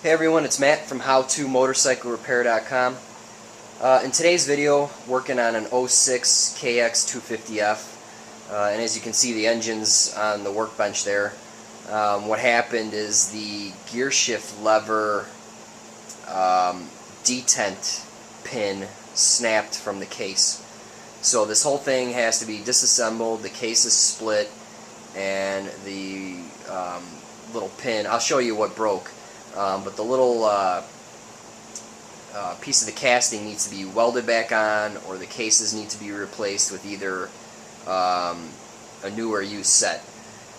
Hey everyone, it's Matt from HowToMotorcycleRepair.com. In today's video, working on an 06 KX250F, and as you can see the engine's on the workbench there. What happened is the gear shift lever detent pin snapped from the case. So this whole thing has to be disassembled, the case is split, and the little pin, I'll show you what broke. But the little piece of the casting needs to be welded back on, or the cases need to be replaced with either a new or used set.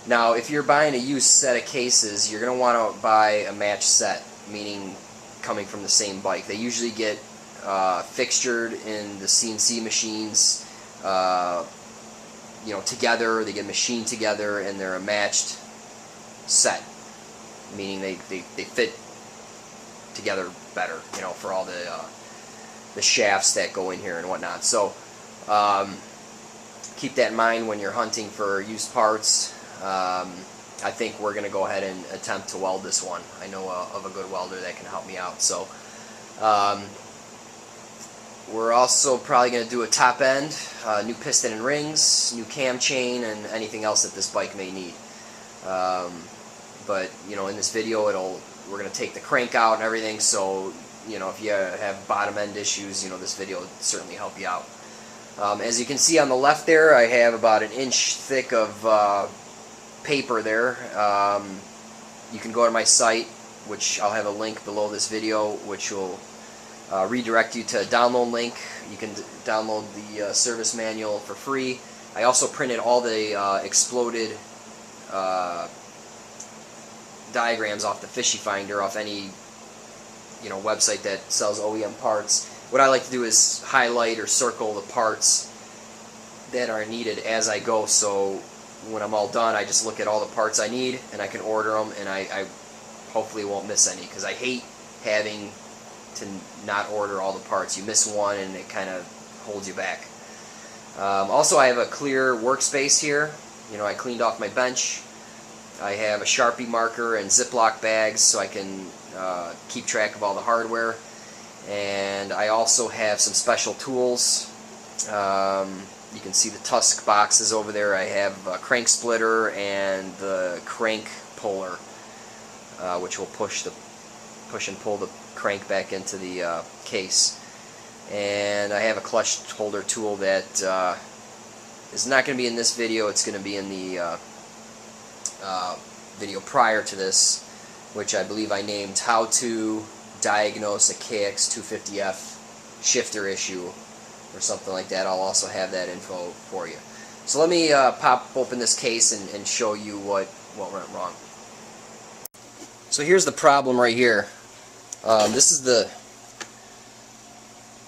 Now, if you're buying a used set of cases, you're going to want to buy a match set, meaning coming from the same bike. They usually get fixtured in the CNC machines, together. They get machined together, and they're a matched set, meaning they fit together better, for all the shafts that go in here and whatnot. So keep that in mind when you're hunting for used parts. I think we're going to go ahead and attempt to weld this one. I know of a good welder that can help me out. So we're also probably going to do a top end, new piston and rings, new cam chain, and anything else that this bike may need. But in this video, we're going to take the crank out and everything. So if you have bottom end issues, this video will certainly help you out. As you can see on the left there, I have about 1 inch thick of paper there. You can go to my site, which I'll have a link below this video, which will redirect you to a download link. You can download the service manual for free. I also printed all the exploded diagrams off the Fishy Finder, off any website that sells OEM parts. What I like to do is highlight or circle the parts that are needed as I go, so when I'm all done, I just look at all the parts I need and I can order them, and I hopefully won't miss any, because I hate having to not order all the parts. You miss one and it kind of holds you back. Also, I have a clear workspace here. I cleaned off my bench. I have a Sharpie marker and Ziploc bags so I can keep track of all the hardware. And I also have some special tools. You can see the Tusk boxes over there. I have a crank splitter and the crank puller, which will push and pull the crank back into the case. And I have a clutch holder tool that is not going to be in this video. It's going to be in the video prior to this, which I believe I named How to Diagnose a KX250F Shifter Issue, or something like that. I'll also have that info for you. So let me pop open this case and show you what went wrong. So here's the problem right here. This is the...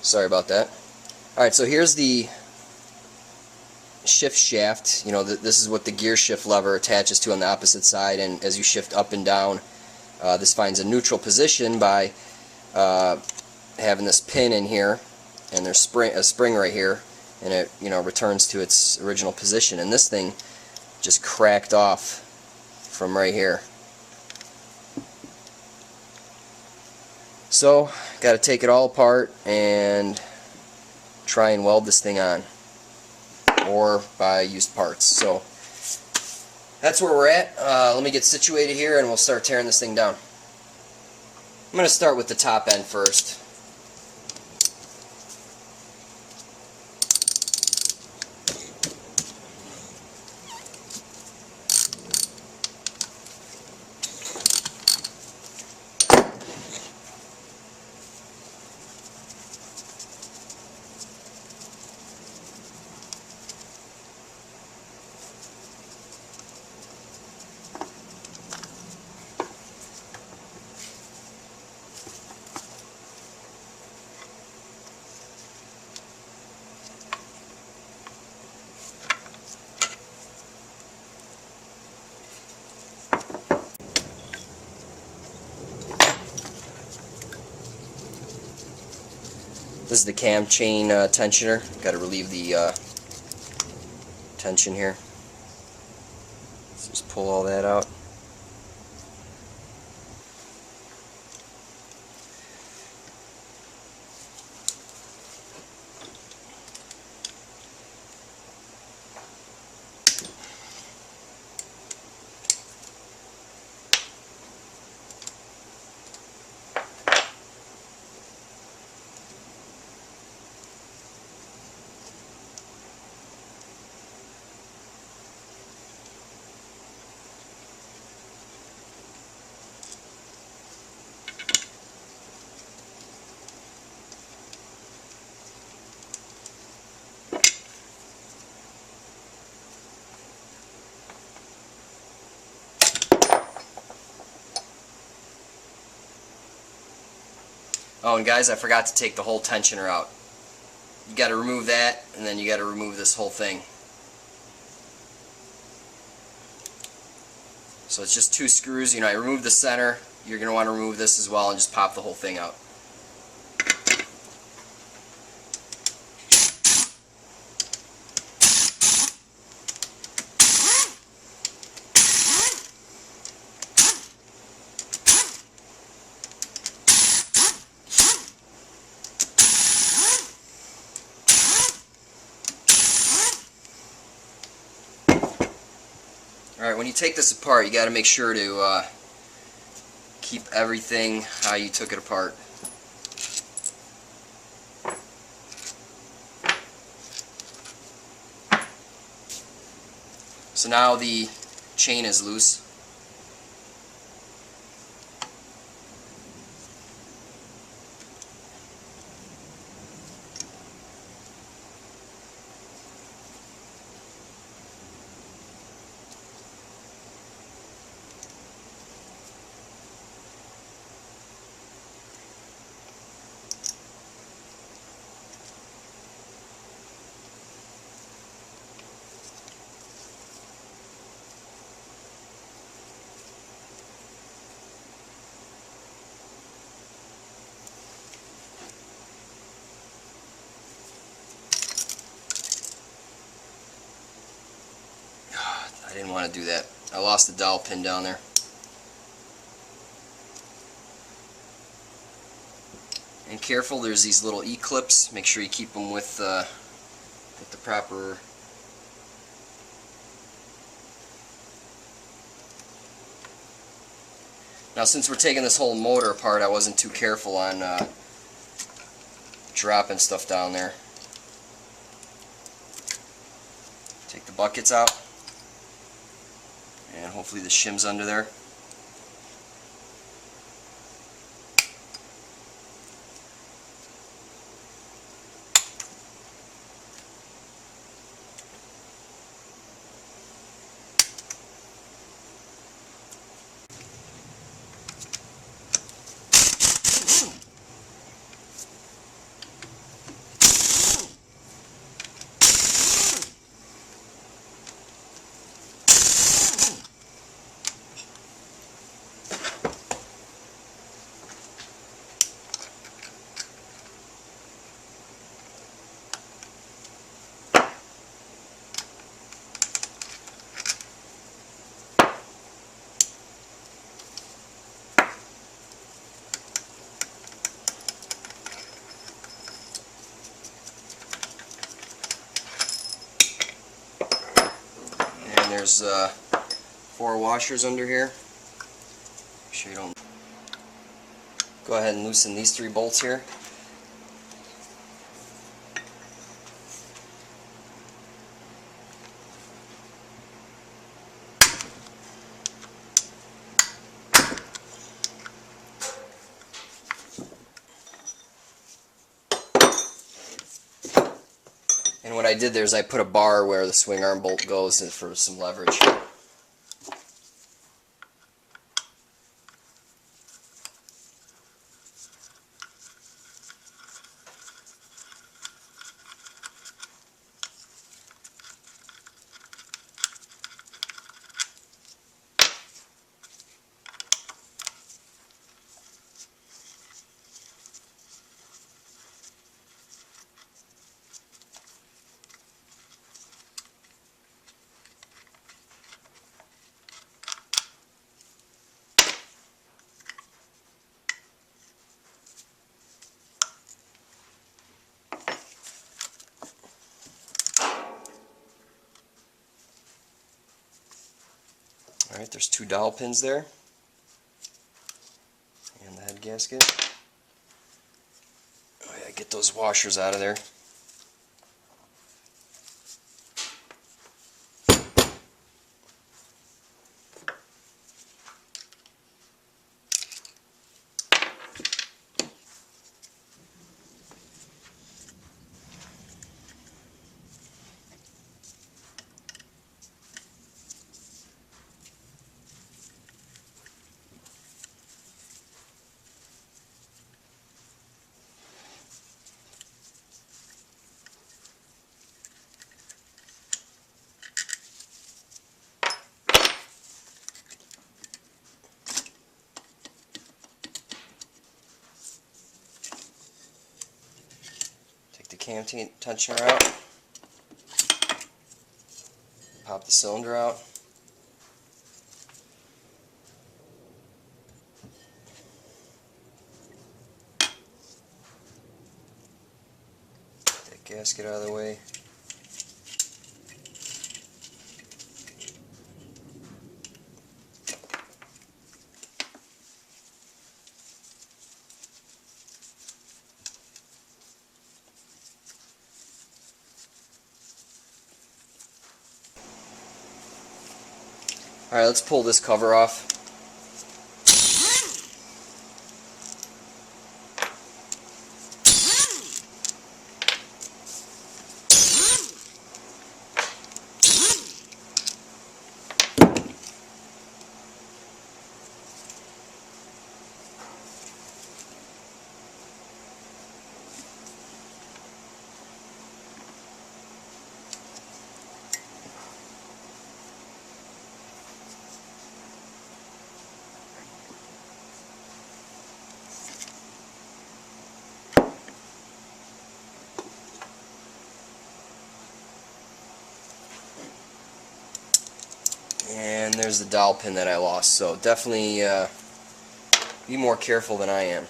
Sorry about that. Alright, so here's the shift shaft. This is what the gear shift lever attaches to on the opposite side, and as you shift up and down, this finds a neutral position by having this pin in here, and there's a spring right here, and it returns to its original position. And this thing just cracked off from right here. So got to take it all apart and try and weld this thing on, or buy used parts. So that's where we're at. Let me get situated here and we'll start tearing this thing down. I'm going to start with the top end first. This is the cam chain tensioner. Got to relieve the tension here. Let's just pull all that out. Oh, and guys, I forgot to take the whole tensioner out. You got to remove that, and then you got to remove this whole thing. So it's just 2 screws. You know, I removed the center. You're going to want to remove this as well and just pop the whole thing out. Alright, when you take this apart, you got to make sure to keep everything how you took it apart. So now the chain is loose. I didn't want to do that. I lost the dowel pin down there. And careful, there's these little E-clips. Make sure you keep them with the proper. Now, since we're taking this whole motor apart, I wasn't too careful on dropping stuff down there. Take the buckets out. And hopefully the shim's under there. There's 4 washers under here. Make sure you don't. Go ahead and loosen these 3 bolts here. And what I did there is I put a bar where the swing arm bolt goes for some leverage. Alright, there's 2 dowel pins there. And the head gasket. Oh yeah, get those washers out of there. cam tensioner out. Pop the cylinder out. Get that gasket out of the way. Alright, let's pull this cover off. And there's the dowel pin that I lost, so definitely be more careful than I am.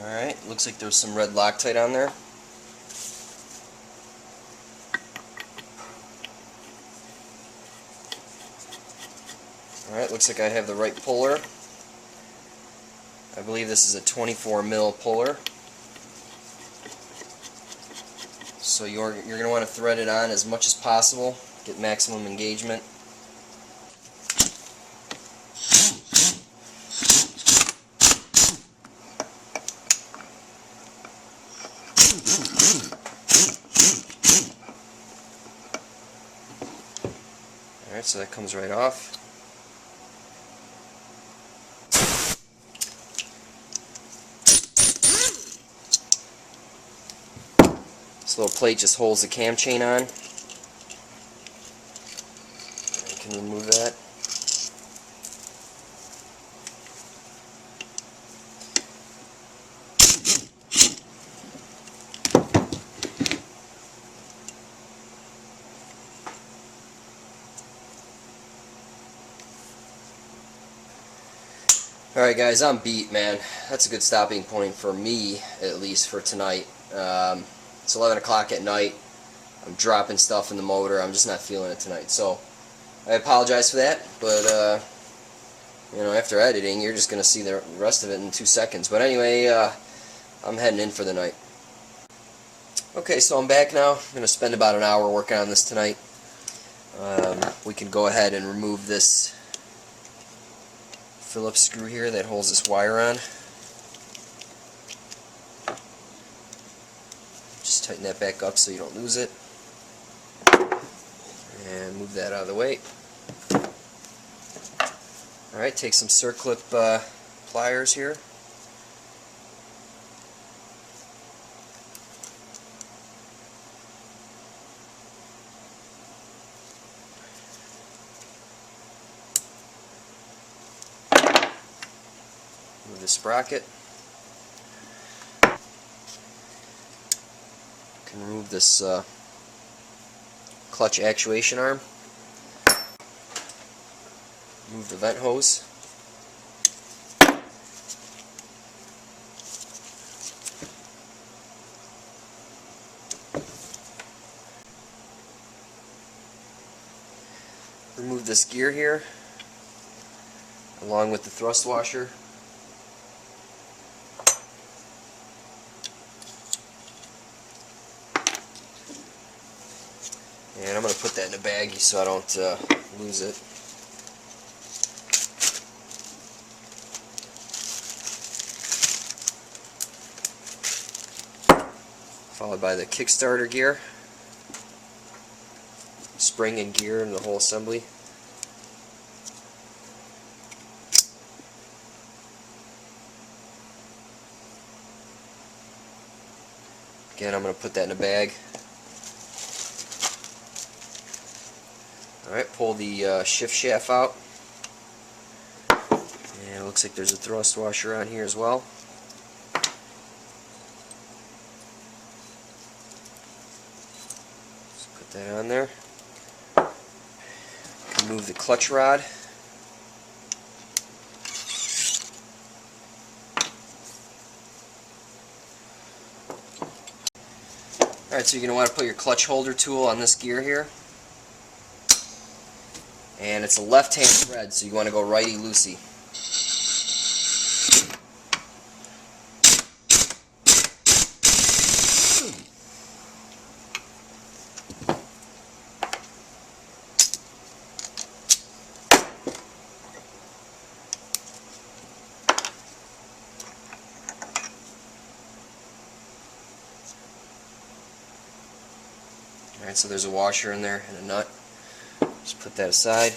Alright, looks like there's some red Loctite on there. Alright, looks like I have the right puller. I believe this is a 24 mil puller. So you're going to want to thread it on as much as possible, get maximum engagement. Alright, so that comes right off. This little plate just holds the cam chain on. I can remove that. Alright guys, I'm beat, man. That's a good stopping point for me, at least for tonight. It's 11 o'clock at night. I'm dropping stuff in the motor. I'm just not feeling it tonight. So I apologize for that, but you know, after editing, you're just going to see the rest of it in 2 seconds. But anyway, I'm heading in for the night. Okay, so I'm back now. I'm going to spend about an hour working on this tonight. We can go ahead and remove this Phillips screw here that holds this wire on. Just tighten that back up so you don't lose it. And move that out of the way. Alright, take some circlip pliers here. Move the sprocket. Remove this clutch actuation arm. Move the vent hose. Remove this gear here, along with the thrust washer. And I'm going to put that in a baggie so I don't lose it. Followed by the Kickstarter gear. Spring and gear and the whole assembly. Again, I'm going to put that in a bag. Alright, pull the shift shaft out. And it looks like there's a thrust washer on here as well. Just put that on there. Remove the clutch rod. Alright, so you're going to want to put your clutch holder tool on this gear here. And it's a left-hand thread, so you want to go righty-loosey. Alright, so there's a washer in there and a nut. Just put that aside.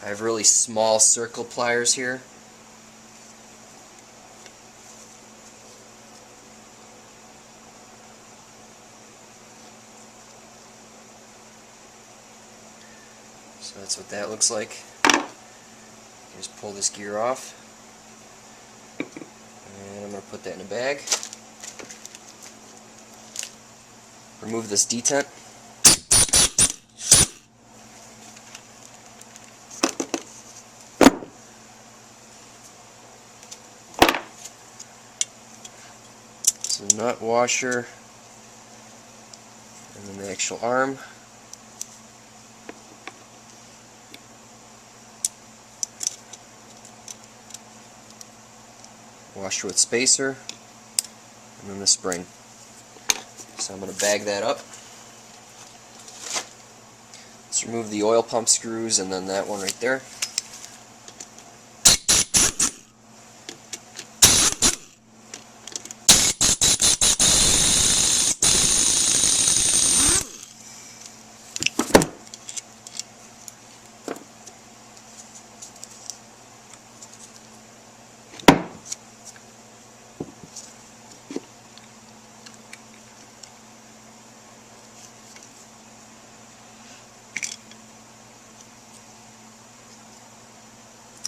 I have really small circle pliers here. So that's what that looks like. Just pull this gear off. And I'm going to put that in a bag. Remove this detent. So nut, washer, and then the actual arm. Washer with spacer, and then the spring. So I'm going to bag that up. Let's remove the oil pump screws and then that one right there.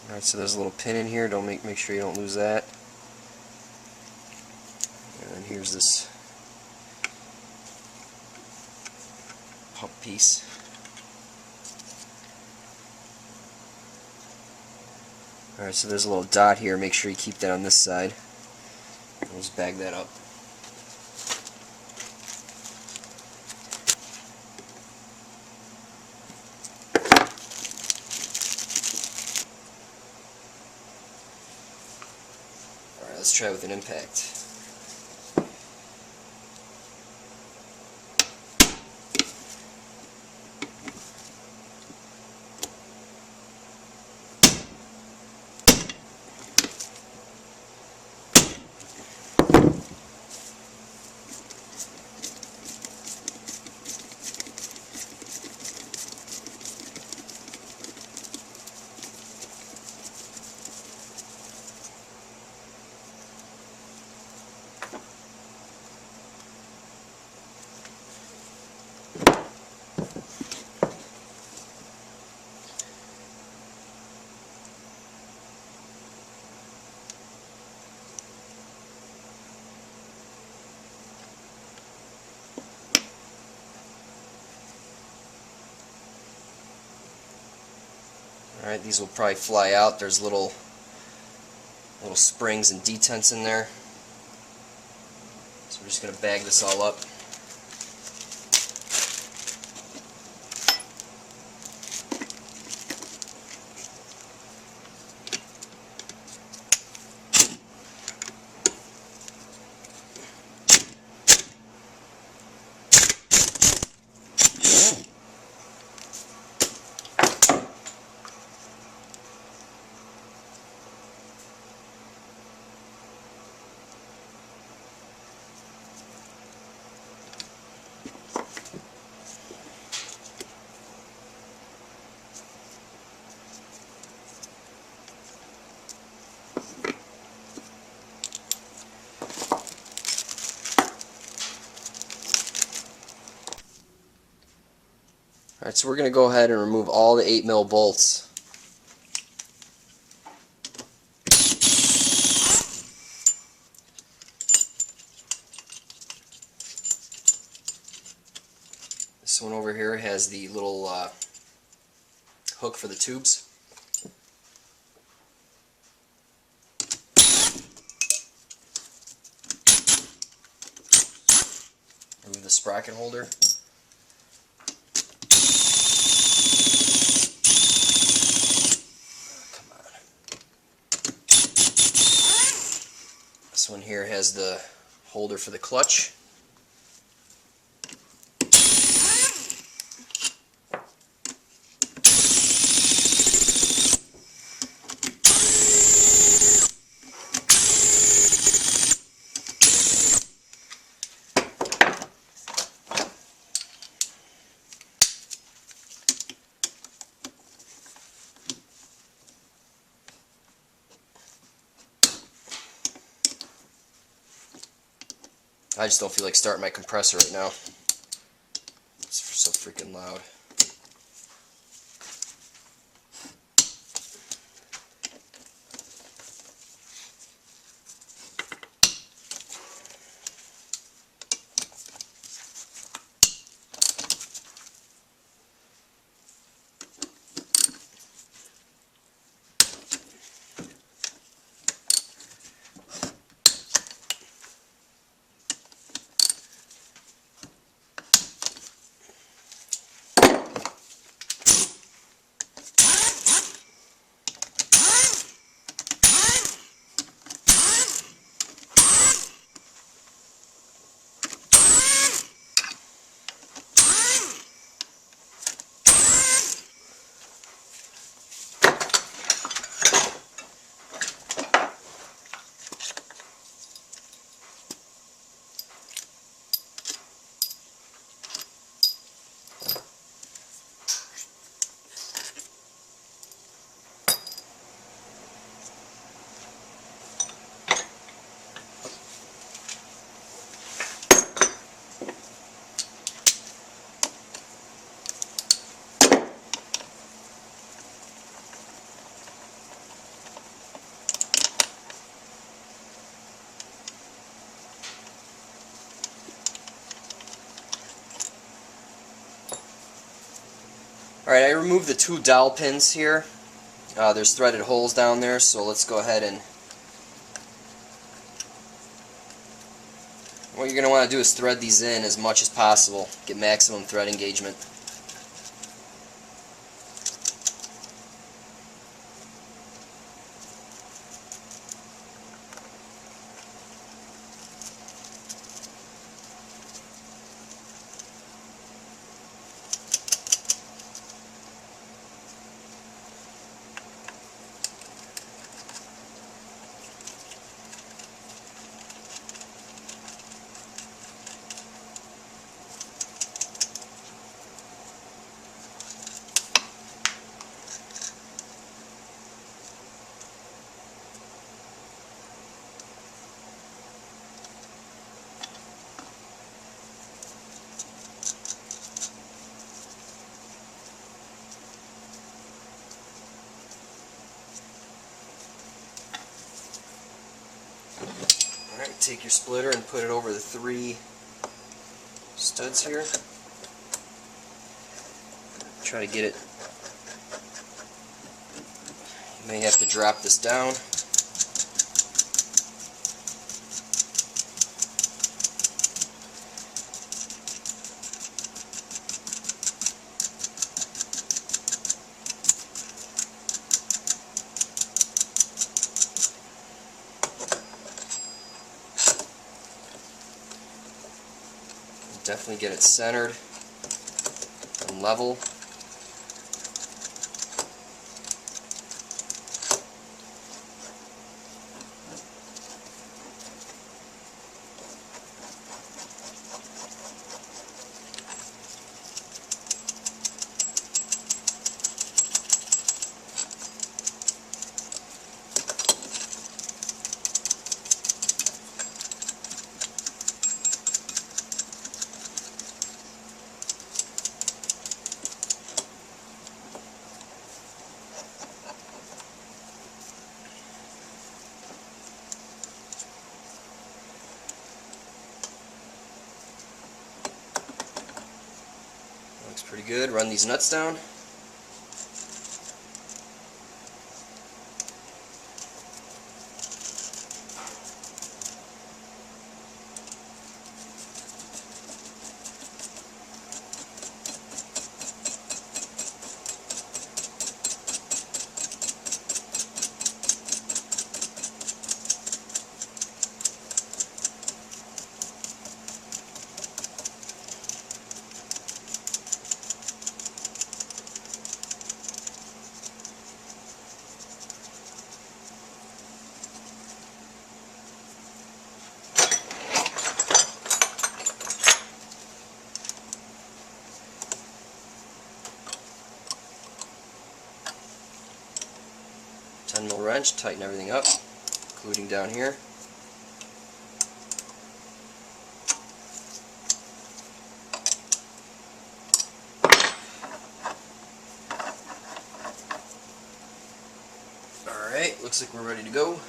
Alright, so there's a little pin in here. Don't make sure you don't lose that. And then here's this pump piece. Alright, so there's a little dot here. Make sure you keep that on this side. We'll just bag that up. Let's try with an impact. Alright, these will probably fly out. There's little springs and detents in there. So we're just going to bag this all up. Alright, so we're going to go ahead and remove all the 8mm bolts. This one over here has the little hook for the tubes. Remove the sprocket holder. Come on. This one here has the holder for the clutch. I just don't feel like starting my compressor right now. It's so freaking loud. Alright, I removed the 2 dowel pins here. There's threaded holes down there, so let's go ahead and... What you're going to want to do is thread these in as much as possible. Get maximum thread engagement. Alright, take your splitter and put it over the 3 studs here. Try to get it. You may have to drop this down. Definitely get it centered and level. pretty good. Run these nuts down. .10mm wrench, tighten everything up, including down here. Alright, looks like we're ready to go.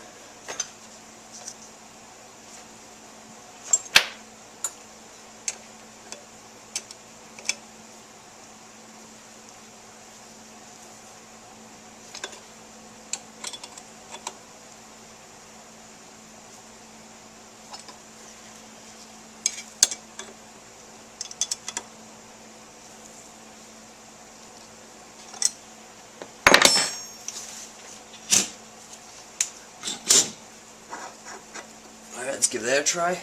Alright, let's give that a try.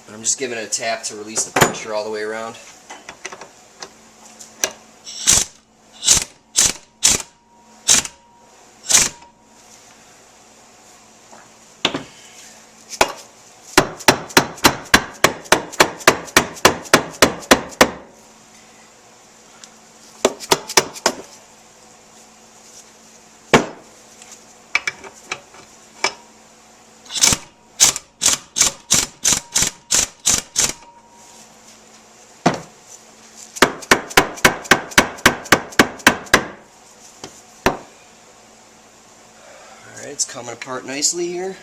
And I'm just giving it a tap to release the pressure all the way around. Alright, it's coming apart nicely here.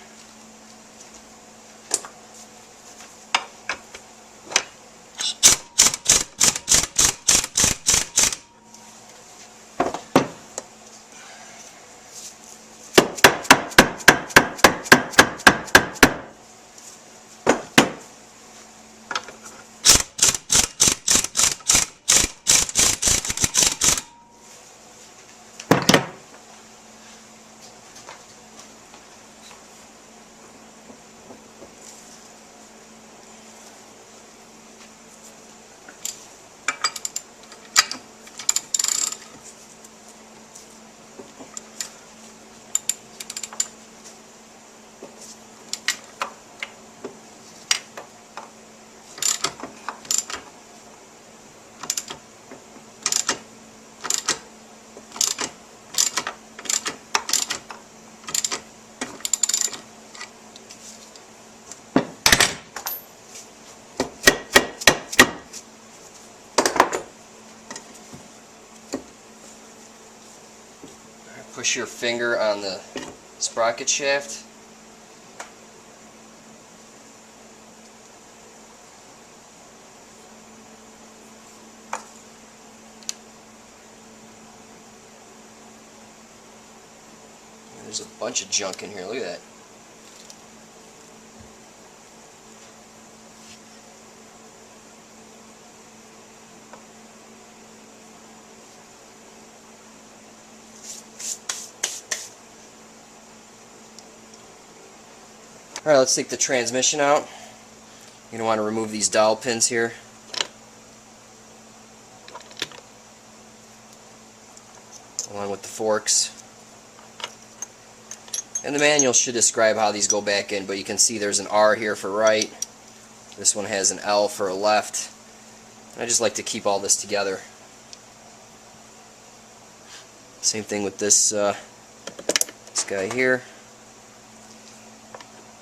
Push your finger on the sprocket shaft. There's a bunch of junk in here, look at that. Alright, let's take the transmission out. You're going to want to remove these dowel pins here. Along with the forks. And the manual should describe how these go back in, but you can see there's an R here for right. This one has an L for left. And I just like to keep all this together. Same thing with this guy here.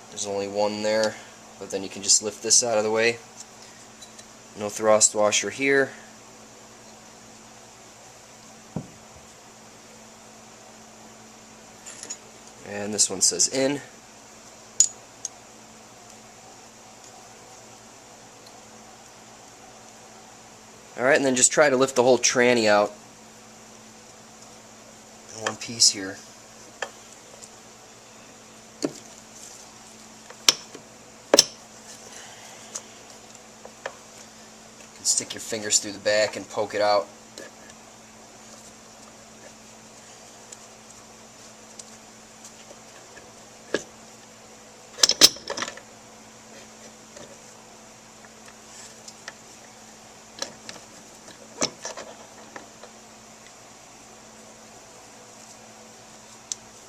There's only one there, but then you can just lift this out of the way. No thrust washer here. and this one says in. Alright, and then just try to lift the whole tranny out in one piece here. You can stick your fingers through the back and poke it out.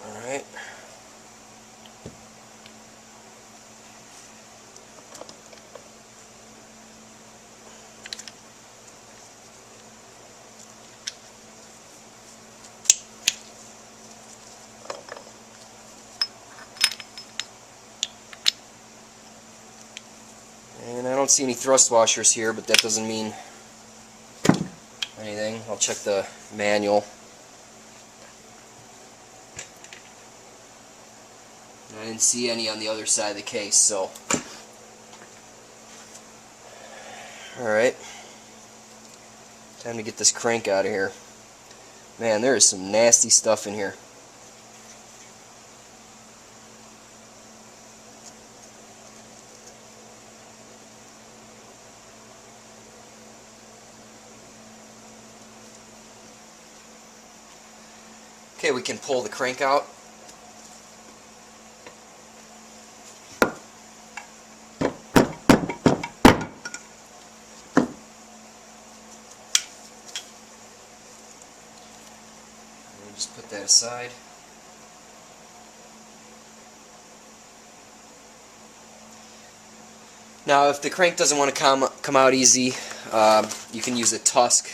Alright. And I don't see any thrust washers here, but that doesn't mean anything. I'll check the manual. I didn't see any on the other side of the case, so. Alright. Time to get this crank out of here. Man, there is some nasty stuff in here. Okay, we can pull the crank out. Just put that aside. Now, if the crank doesn't want to come out easy, you can use a Tusk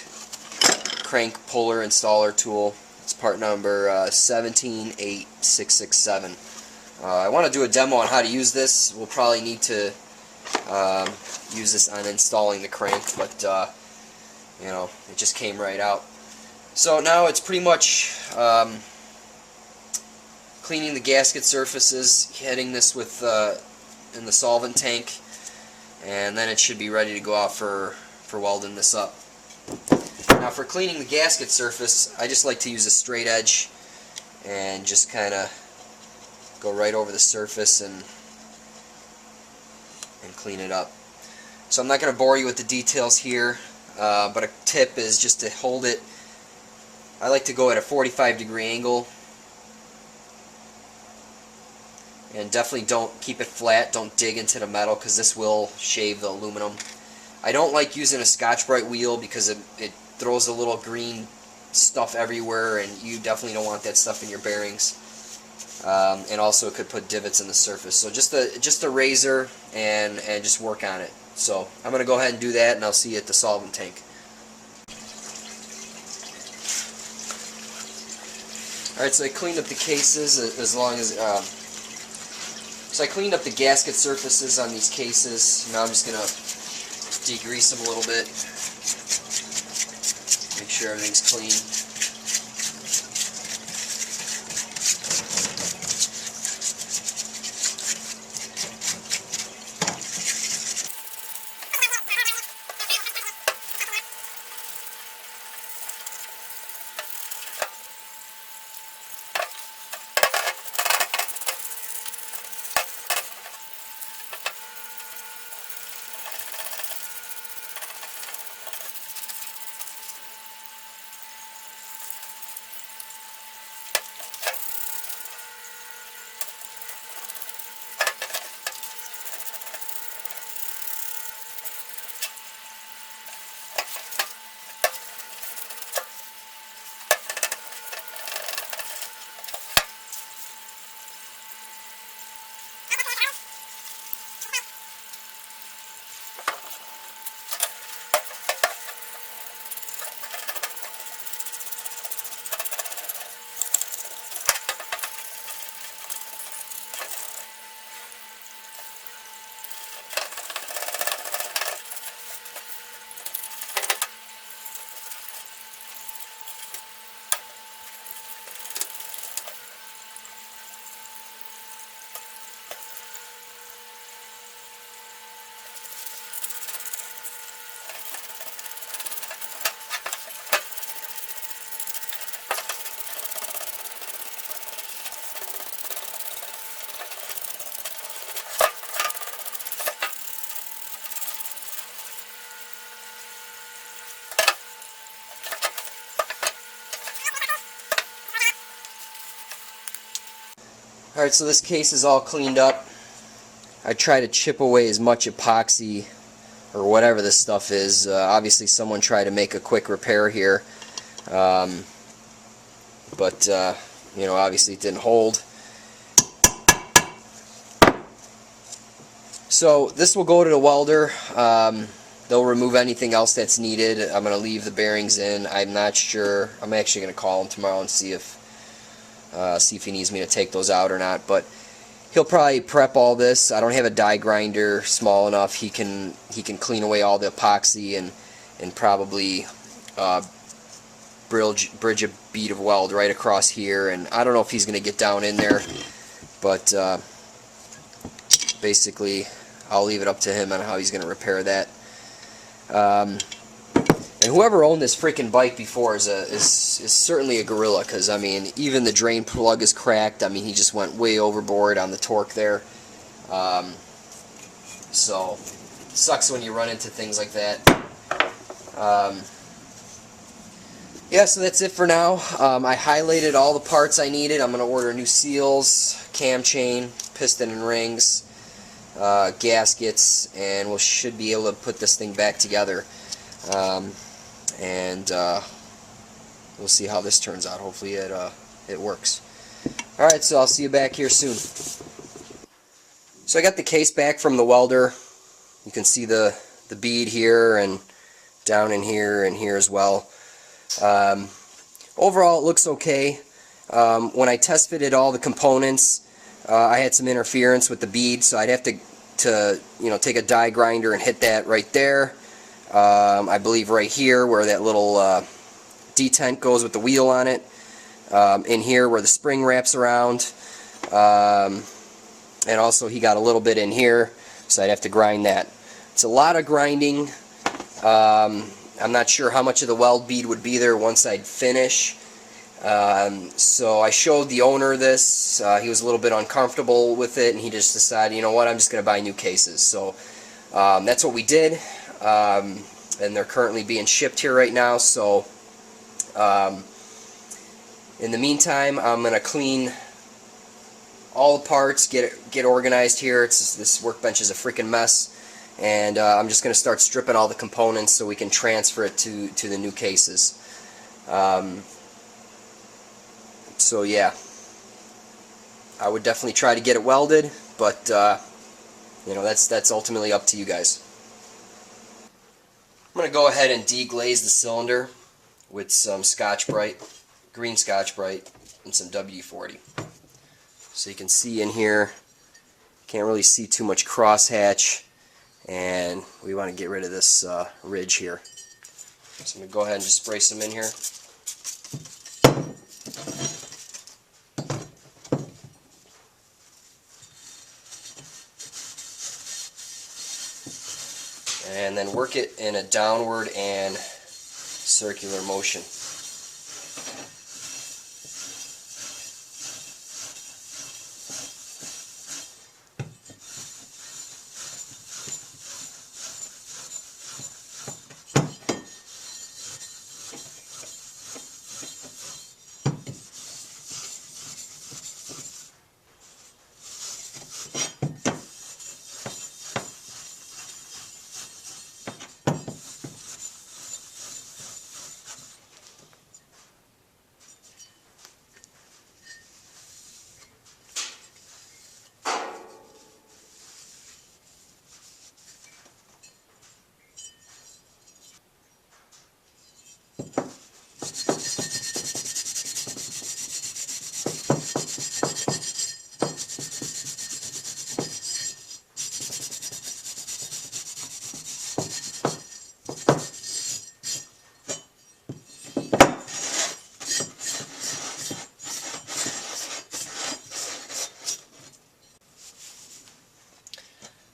crank puller installer tool. It's part number 1786667. I want to do a demo on how to use this. We'll probably need to use this on installing the crank, but you know, it just came right out. So now it's pretty much cleaning the gasket surfaces, hitting this with in the solvent tank, and then it should be ready to go out for welding this up. Now for cleaning the gasket surface, I just like to use a straight edge and just kind of go right over the surface and clean it up. So I'm not going to bore you with the details here, but a tip is just to hold it. I like to go at a 45-degree angle, and definitely don't keep it flat. Don't dig into the metal, because this will shave the aluminum. I don't like using a Scotch Brite wheel because it throws a little green stuff everywhere, and you definitely don't want that stuff in your bearings. And also it could put divots in the surface. So just a razor and just work on it. So I'm going to go ahead and do that, and I'll see you at the solvent tank. Alright, so I cleaned up the cases so I cleaned up the gasket surfaces on these cases. Now I'm just going to degrease them a little bit. Make sure everything's clean. Alright, so this case is all cleaned up. I try to chip away as much epoxy or whatever this stuff is. Obviously someone tried to make a quick repair here, but you know, obviously it didn't hold. So this will go to the welder. They'll remove anything else that's needed. I'm going to leave the bearings in. I'm not sure. I'm actually going to call him tomorrow and see if he needs me to take those out or not. But he'll probably prep all this. I don't have a die grinder small enough. He can clean away all the epoxy and probably bridge a bead of weld right across here. And I don't know if he's going to get down in there, but basically I'll leave it up to him on how he's going to repair that. And whoever owned this freaking bike before is certainly a gorilla, because I mean, even the drain plug is cracked. I mean, he just went way overboard on the torque there. So sucks when you run into things like that. Yeah, so that's it for now. I highlighted all the parts I needed. I'm going to order new seals, cam chain, piston and rings, gaskets, and we should be able to put this thing back together. We'll see how this turns out. Hopefully it works. Alright, so I'll see you back here soon. So I got the case back from the welder. You can see the bead here and down in here and here as well. Overall it looks okay. When I test fitted all the components, I had some interference with the bead, so I'd have to you know, take a die grinder and hit that right there. I believe right here where that little detent goes with the wheel on it. In here where the spring wraps around. And also he got a little bit in here, so I'd have to grind that. It's a lot of grinding. I'm not sure how much of the weld bead would be there once I'd finish. So I showed the owner this. He was a little bit uncomfortable with it, and he just decided, you know what, I'm just going to buy new cases. So that's what we did, and they're currently being shipped here right now. So in the meantime, I'm going to clean all the parts, get organized here. This workbench is a freaking mess, and I'm just going to start stripping all the components so we can transfer it to the new cases. So yeah, I would definitely try to get it welded, but you know, that's ultimately up to you guys. I'm going to go ahead and deglaze the cylinder with some Scotch Brite, green Scotch Brite, and some W40. So you can see in here, can't really see too much crosshatch, and we want to get rid of this ridge here. So I'm going to go ahead and just spray some in here. And then work it in a downward and circular motion.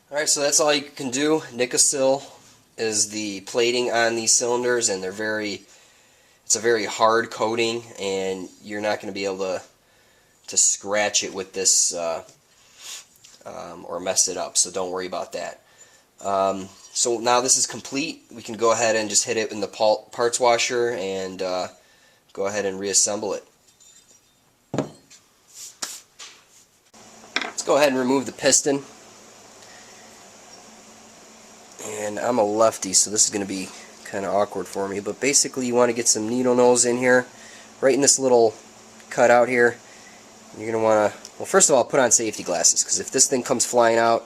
Alright, so that's all you can do. Nicosil is the plating on these cylinders, and it's a very hard coating, and you're not going to be able to scratch it with this or mess it up, so don't worry about that. So now this is complete. We can go ahead and just hit it in the parts washer and go ahead and reassemble it. go ahead and remove the piston. And I'm a lefty, so this is going to be kind of awkward for me, but basically you want to get some needle nose in here, right in this little cutout here. You're going to want to, well, first of all, put on safety glasses, because if this thing comes flying out,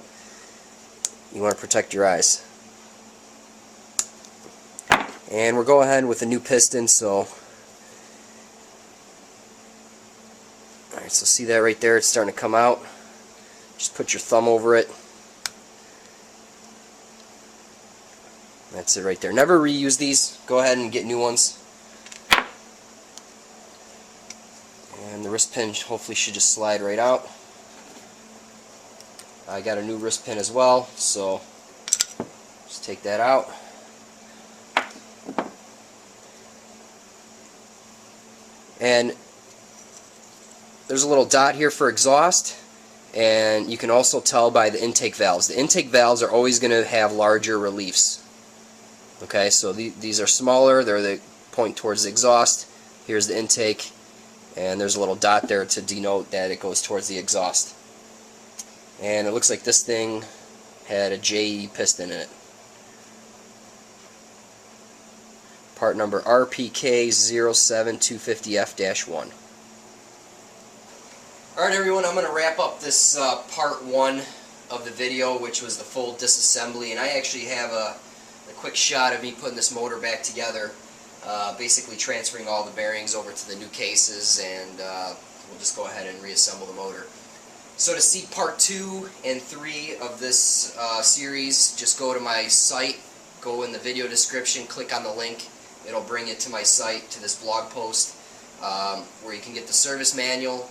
you want to protect your eyes. And we're going ahead with a new piston, so alright, so see that right there, it's starting to come out. Just put your thumb over it. That's it right there. Never reuse these. Go ahead and get new ones. And the wrist pin hopefully should just slide right out. I got a new wrist pin as well, so just take that out. And there's a little dot here for exhaust, and you can also tell by the intake valves. The intake valves are always going to have larger reliefs. Okay, so these are smaller, they point towards the exhaust. Here's the intake, and there's a little dot there to denote that it goes towards the exhaust. And it looks like this thing had a JE piston in it. Part number RPK250F-1. Alright everyone, I'm going to wrap up this part 1 of the video, which was the full disassembly, and I actually have a quick shot of me putting this motor back together, basically transferring all the bearings over to the new cases, and we'll just go ahead and reassemble the motor. So to see part 2 and 3 of this series, just go to my site, go in the video description, click on the link. It'll bring you to my site, to this blog post, where you can get the service manual.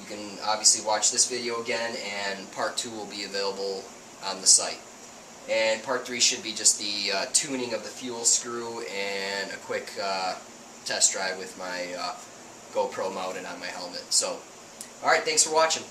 You can obviously watch this video again, and part 2 will be available on the site. And part 3 should be just the tuning of the fuel screw and a quick test drive with my GoPro mounted on my helmet. So, alright, thanks for watching.